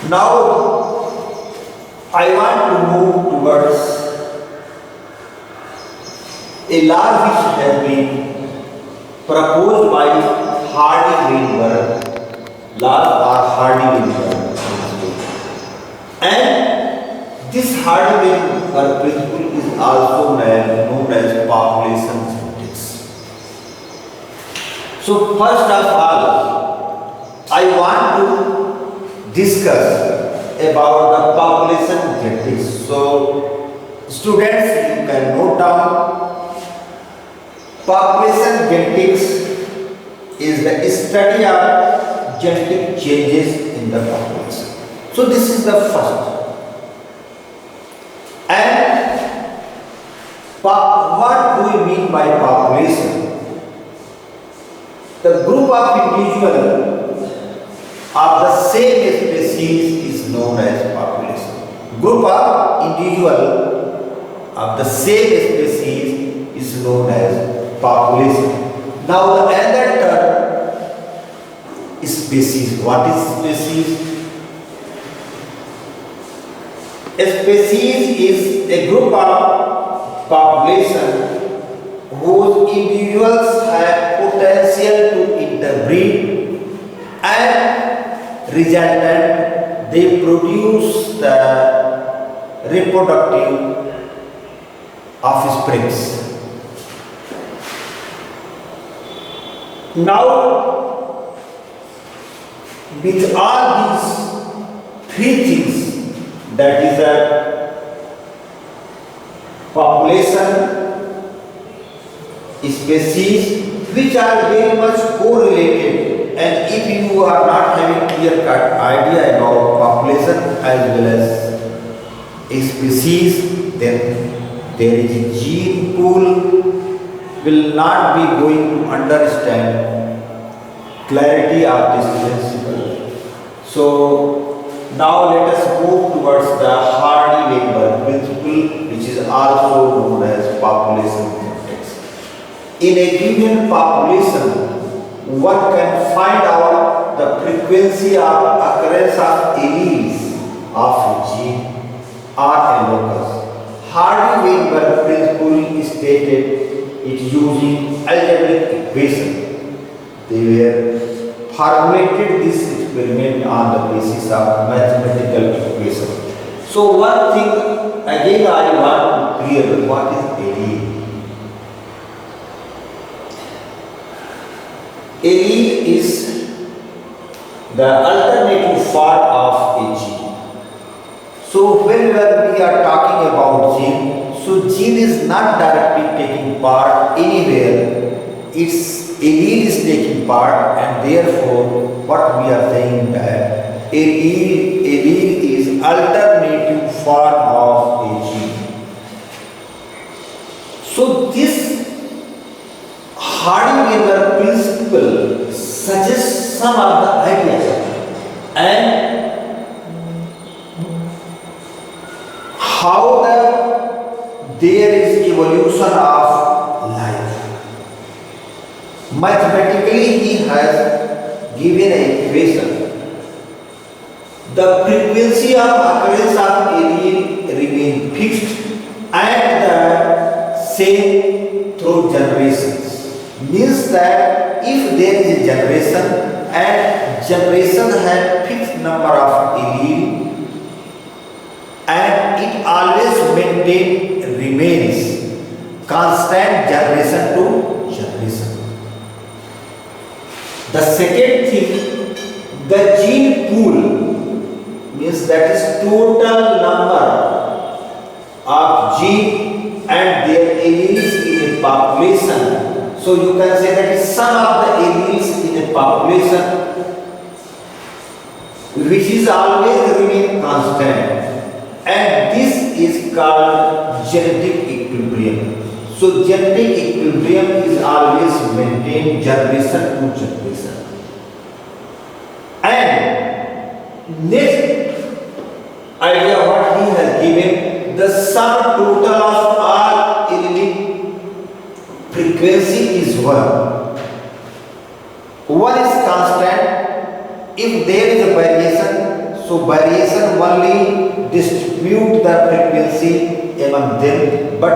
Now I want to move towards a law which has been proposed by Hardy-Weinberg, law or Hardy-Weinberg principle. And this Hardy-Weinberg principle is also known as population genetics. So first of all, I want to discuss about the population genetics. So students, you can note down. Population genetics is the study of genetic changes in the population. So this is the first. And what do we mean by population? The group of individuals of the same species is known as population. Group of individuals of the same species is known as population. Now the other term is species. What is species? A species is a group of population whose individuals have potential to interbreed and resultant they produce the reproductive offsprings. Now, with all these three things, that is a population, species, which are very much correlated, and if you are not having clear-cut idea about population as well as a species, then there is a gene pool will not be going to understand clarity of this principle. So now let us move towards the Hardy-Weinberg principle, which is also known as population genetics. In a given population, one can find out the frequency of occurrence of alleles of a gene or a locus. Hardy-Weinberg principle is stated it using algebraic equation. They were formulated this experiment on the basis of mathematical equation. So one thing again I want to clear, what is allele? Allele is the alternative form of a gene. So whenever we are talking about gene, so gene is not directly taking part anywhere, its allele is taking part, and therefore what we are saying that allele is alternative form of a gene. So this Hardy-Weinberg principle suggests some of the ideas and how there is evolution of life. Mathematically, he has given an equation. The frequency of occurrence of allele remain fixed and the same through generations. Means that if there is a generation and generation has fixed number of allele and it always remains constant generation to generation. The second thing, the gene pool means that is total number of gene and their alleles in a population. So you can say that is sum of the alleles in a population which is always remain constant. And this is called genetic equilibrium. So genetic equilibrium is always maintained generation to generation. And next idea what he has given, the sum total of all allelic frequency is 1. 1 is constant. If there is a variation, So variation only distribute the frequency among them, but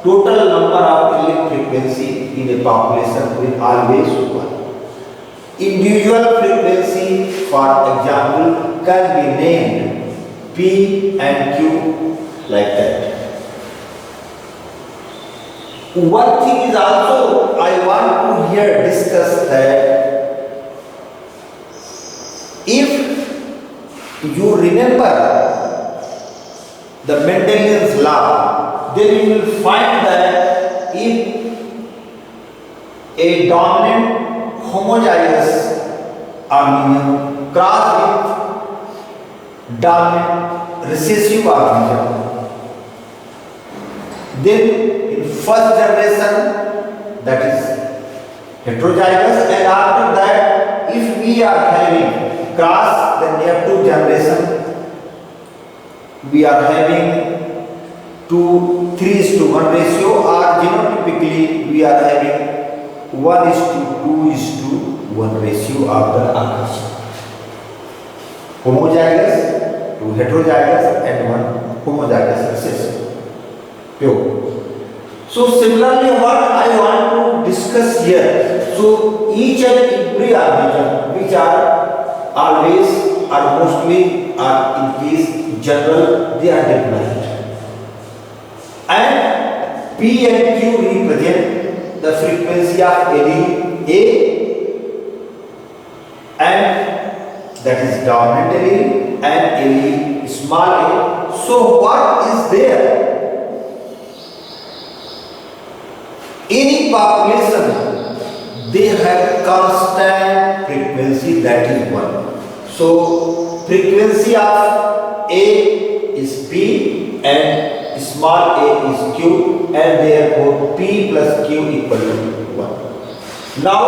total number of alien frequency in a population will always one. Individual frequency, for example, can be named P and Q like that. One thing is also I want to here discuss that if you remember the Mendelian's law, then you will find that if a dominant homozygous organism cross with dominant recessive organism, then in first generation, that is heterozygous, and after that if we are having cross, then F2 generation we are having 3:1 ratio, or genotypically we are having 1:2:1 ratio of the organism. Homozygous to heterozygous and one homozygous recessive. Pure. So similarly, what I want to discuss here, so each and every organism which are always or mostly or in case general, they are different, and P and Q represent the frequency of allele A, and that is dominant allele, and allele small a. So what is there? Any population, they have constant frequency, that is 1. So frequency of A is P and small a is Q, and therefore P plus Q equal to 1. Now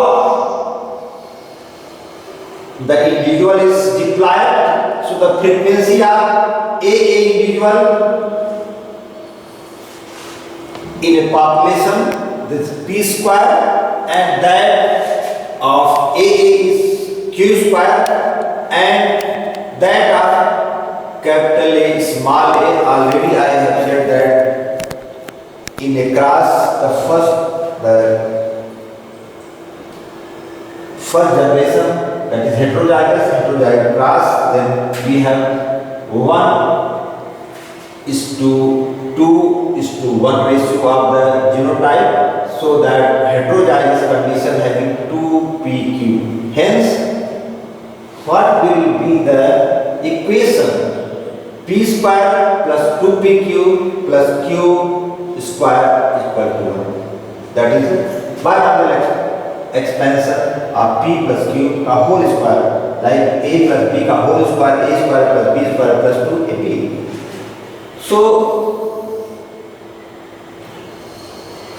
the individual is deployed, so the frequency of A individual in a population, this P square, and that of A is Q square, and that of capital A small a, already I have said that in a class the first generation, that is heterozygous class, then we have 1:2:1 ratio of the genotype, so that heterozygous condition having 2pq. Hence, what will be the equation? P square plus 2pq plus q square equal to 1. That is binomial expansion of p plus q का whole square, like a plus b का whole square, a square plus b square plus 2ab. So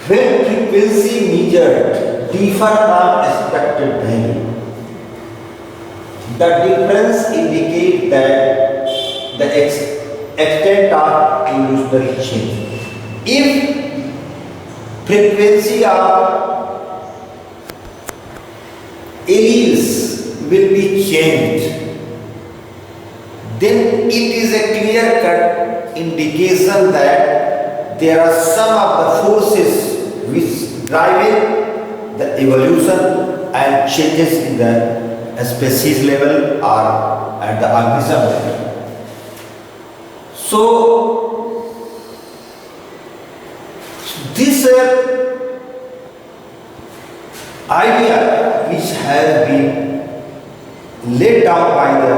when frequency measured differ from expected value, the difference indicates that the extent of evolutionary change. If frequency of alleles will be changed, then it is a clear-cut indication that there are some of the forces which drive the evolution and changes in the species level or at the organism level. So this idea which has been laid down by the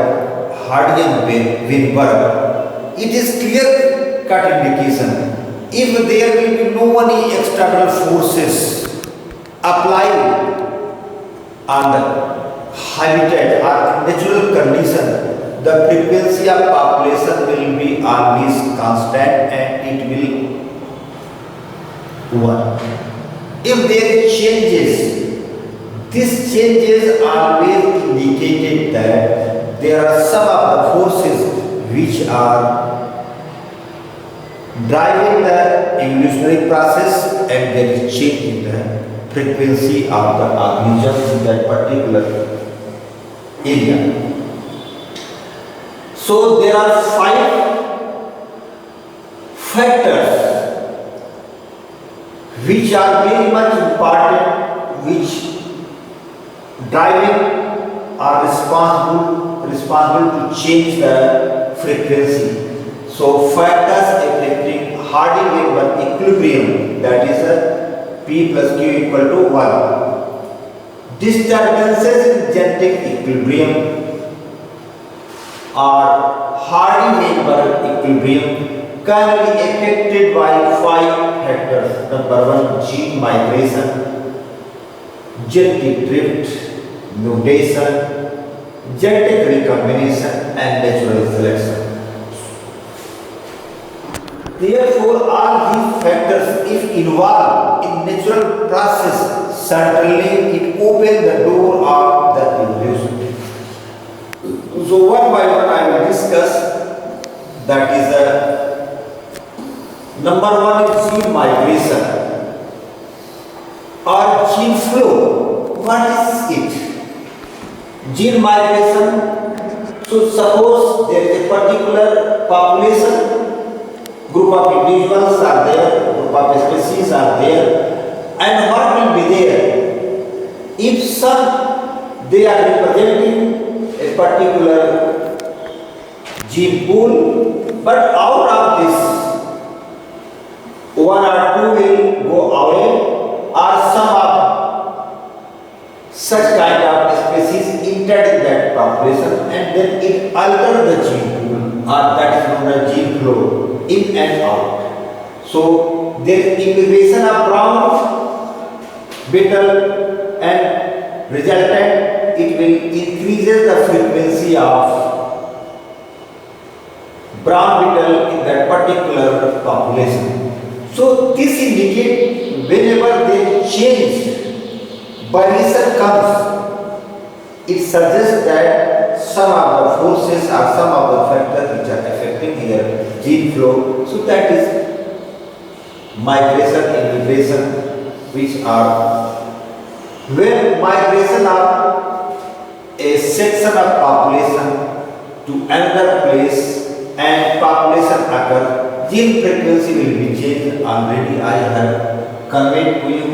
Hardy and Weinberg, it is clear-cut indication. If there will be no any external forces applied on the habitat or natural condition, the frequency of population will be always constant and it will 1. If there is changes, these changes always indicated that there are some of the forces which are driving the evolutionary process, and there is change in the frequency of the organism in that particular area. So there are 5 factors which are very much important, which driving are responsible to change the frequency. So factors affecting Hardy-Webber equilibrium, that is P plus Q equal to 1. Disturbances in genetic equilibrium or Hardy-Webber equilibrium can be affected by 5 factors. Number 1, gene migration, genetic drift, mutation, genetic recombination and natural selection. Therefore, all these factors, if involved in natural process, certainly it opens the door of the evolution. So one by one I will discuss. That is number 1 is gene migration or gene flow. What is it? Gene migration. So suppose there is a particular population, group of individuals are there, group of species are there, and what will be there? If some they are representing a particular gene pool, but out of this 1 or 2 will go away, or some of such kind of species entered in that population and then it altered the gene pool, or that is known as gene flow, in and out. So there is immigration of brown beetle and resultant, it will increases the frequency of brown beetle in that particular population. So this indicates whenever they change, variation comes, it suggests that some of the forces or some of the factors which are affecting here gene flow, so that is migration, immigration, which are when migration of a section of population to another place and population occur, gene frequency will be changed. Already I have conveyed to you.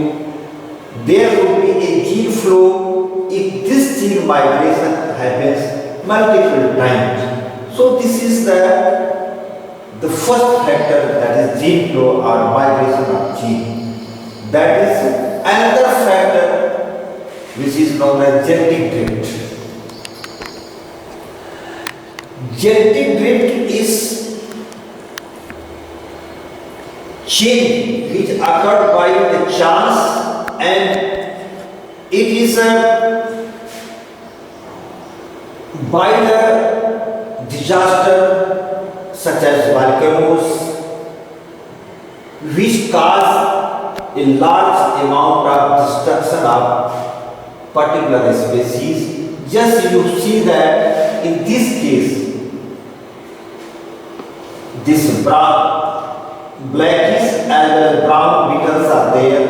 There will be a gene flow if this gene migration happens multiple times. So this is the first factor, that is gene flow or migration of gene. That is another factor which is known as genetic drift. Genetic drift is change which occurred by the chance, and it is by the disaster such as volcanoes, which cause a large amount of destruction of particular species. Just you see that in this case, this brown, blackish and brown beetles are there,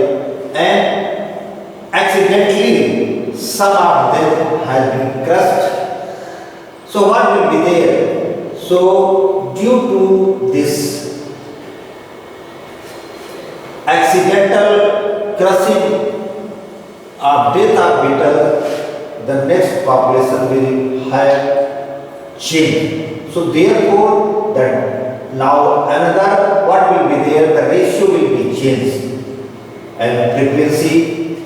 and accidentally some of them have been crushed. So what will be there? So due to this accidental crushing or death of beetle, the next population will have change. So therefore that now another what will be there, the ratio will be changed, and frequency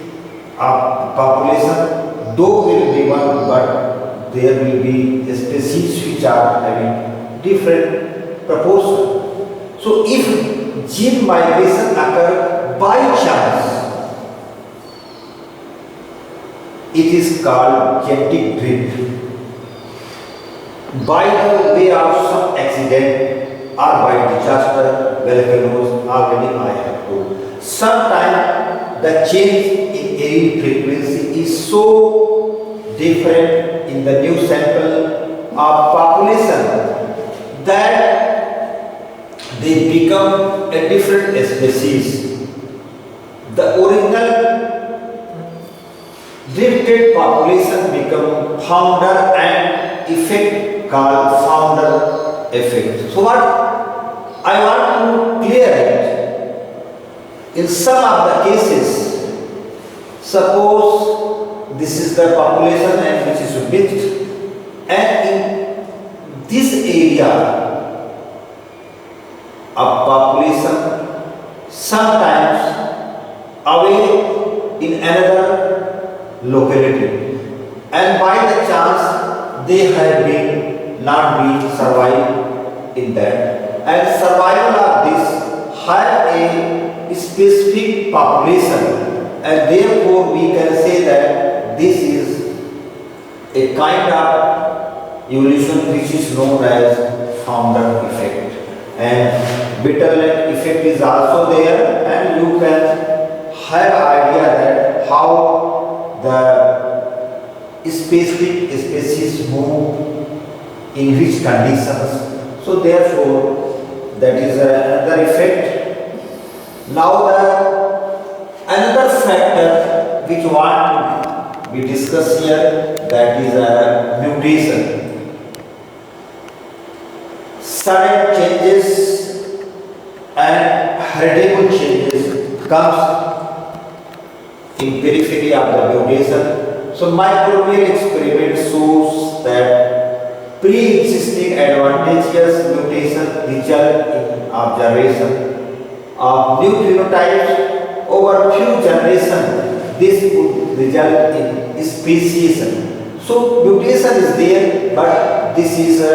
of population though will be one, but there will be species which are having different proportion. So if gene migration occur by chance, it is called genetic drift. By the way of some accident or by disaster, volcanoes, already I have told. Sometimes the change in air frequency is so different in the new sample of population that they become a different species. The original drifted population become founder and effect called founder effect. So what I want to clear it, in some of the cases, suppose this is the population and which is mixed, and in this area of population sometimes away in another locality, and by the chance they have been not been survived in that, and survival of this have a specific population, and therefore we can say that this is a kind of evolution which is known as founder effect. And Bitterlet effect is also there, and you can have idea that how the specific species move in which conditions. So therefore that is another effect. Now another factor which want to be discussed here, that is mutation. Sudden changes and heritable changes comes in periphery of the mutation. So microbial experiment shows that pre-existing advantageous mutation result in observation of new phenotypes over few generations. This would result in speciation. So mutation is there, but this is a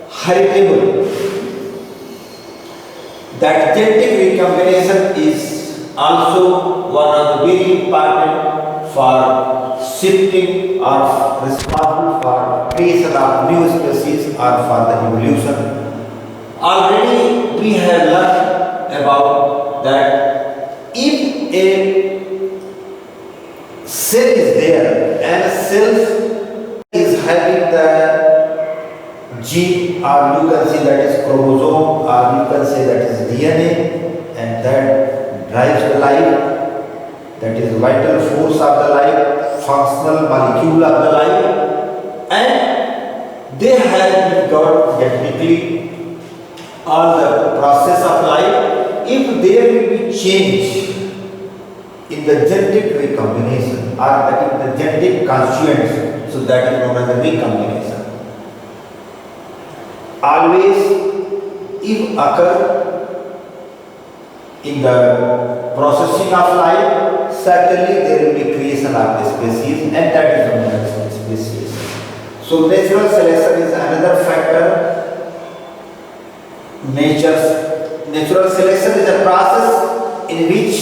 heritable. That genetic recombination is also one of the very important for shifting or responsible for creation of new species or for the evolution. Already we have learned about that if a cell is there and a cell is having the gene, or you can say that is chromosome, or you can say that is DNA, and that drives the life, that is vital force of the life, functional molecule of the life, and they have been got genetically all the process of life. If there will be change in the genetic recombination or that in the genetic constituents, so that is known as the recombination. Always, if occur in the processing of life, certainly there will be creation of the species, and that is known as species. So natural selection is another factor. Natural selection is a process in which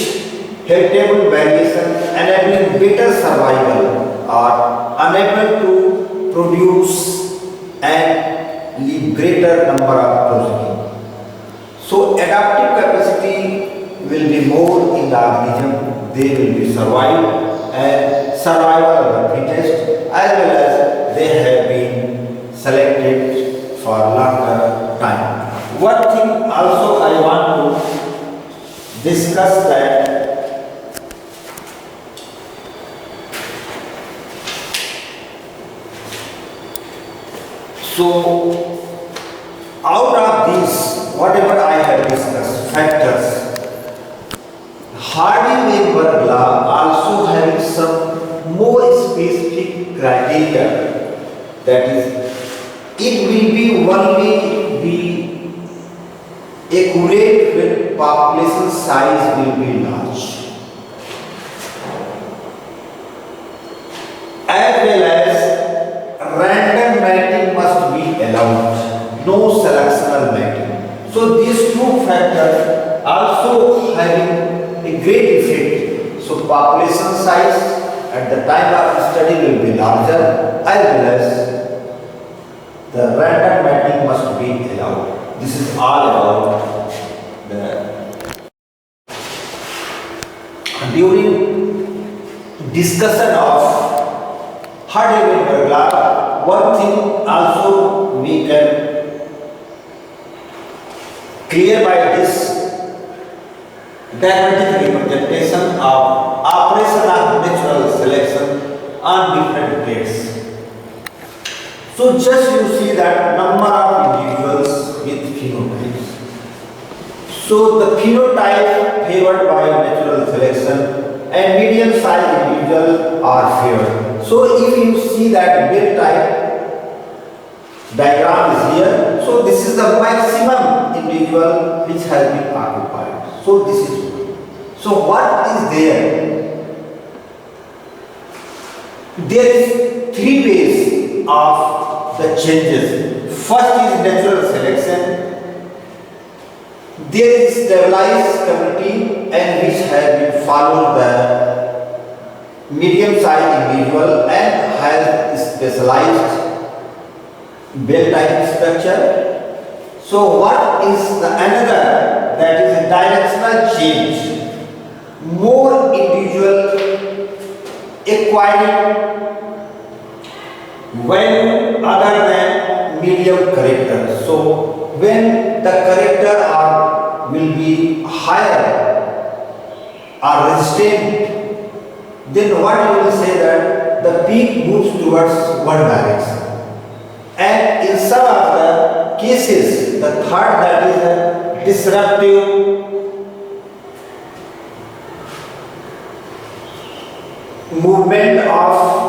heritable variation enabling better survival are unable to produce and leave greater number of progeny. So adaptive capacity will be more in the organism, they will be survived, and survival of the fittest, as well as they have been selected for longer time. One thing also I want to discuss that so out of these, whatever I have discussed, factors, Hardy-Weinberg law also having some more specific criteria, that is, it will be only be accurate when population size will be large, as well as random mating must be allowed, no selectional mating. So these two factors also having a great effect. So population size at the time of study will be larger, as well as the random mating must be allowed. This is all about the during discussion of Hardy-Weinberg law. One thing also we can clear by this diagrammatic representation of operation of natural selection on different plates. So So just you see that number of individuals with phenotypes. So the phenotype favored by natural selection and medium sized individual are favored. So if you see that male type diagram is here, so this is the maximum individual which has been occupied. So this is good. So what is there? There is three ways of the changes. First is natural selection. There is stabilized community and which has been followed the medium-sized individual and has specialized bell-type structure. So what is the another, that is a directional change. More individual acquired when other than medium character. So when the character will be higher or resistant, then what you will say that the peak moves towards one direction. And in some of the cases, the third, that is a disruptive movement of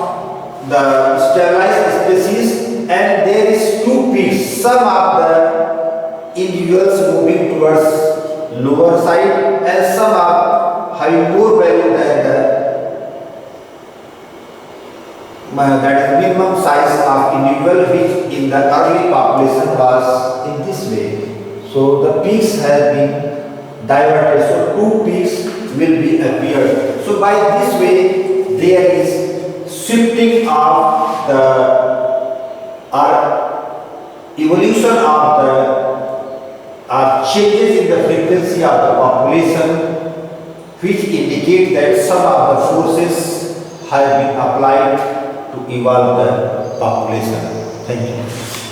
the stabilized species, and there is two peaks. Some of the individuals moving towards lower side and some are having more value than the that is minimum size of individual, which in the early population was in this way. So the peaks have been diverted. So two peaks will be appeared. So by this way there is shifting of the evolution of the changes in the frequency of the population, which indicate that some of the forces have been applied to evolve the population. Thank you.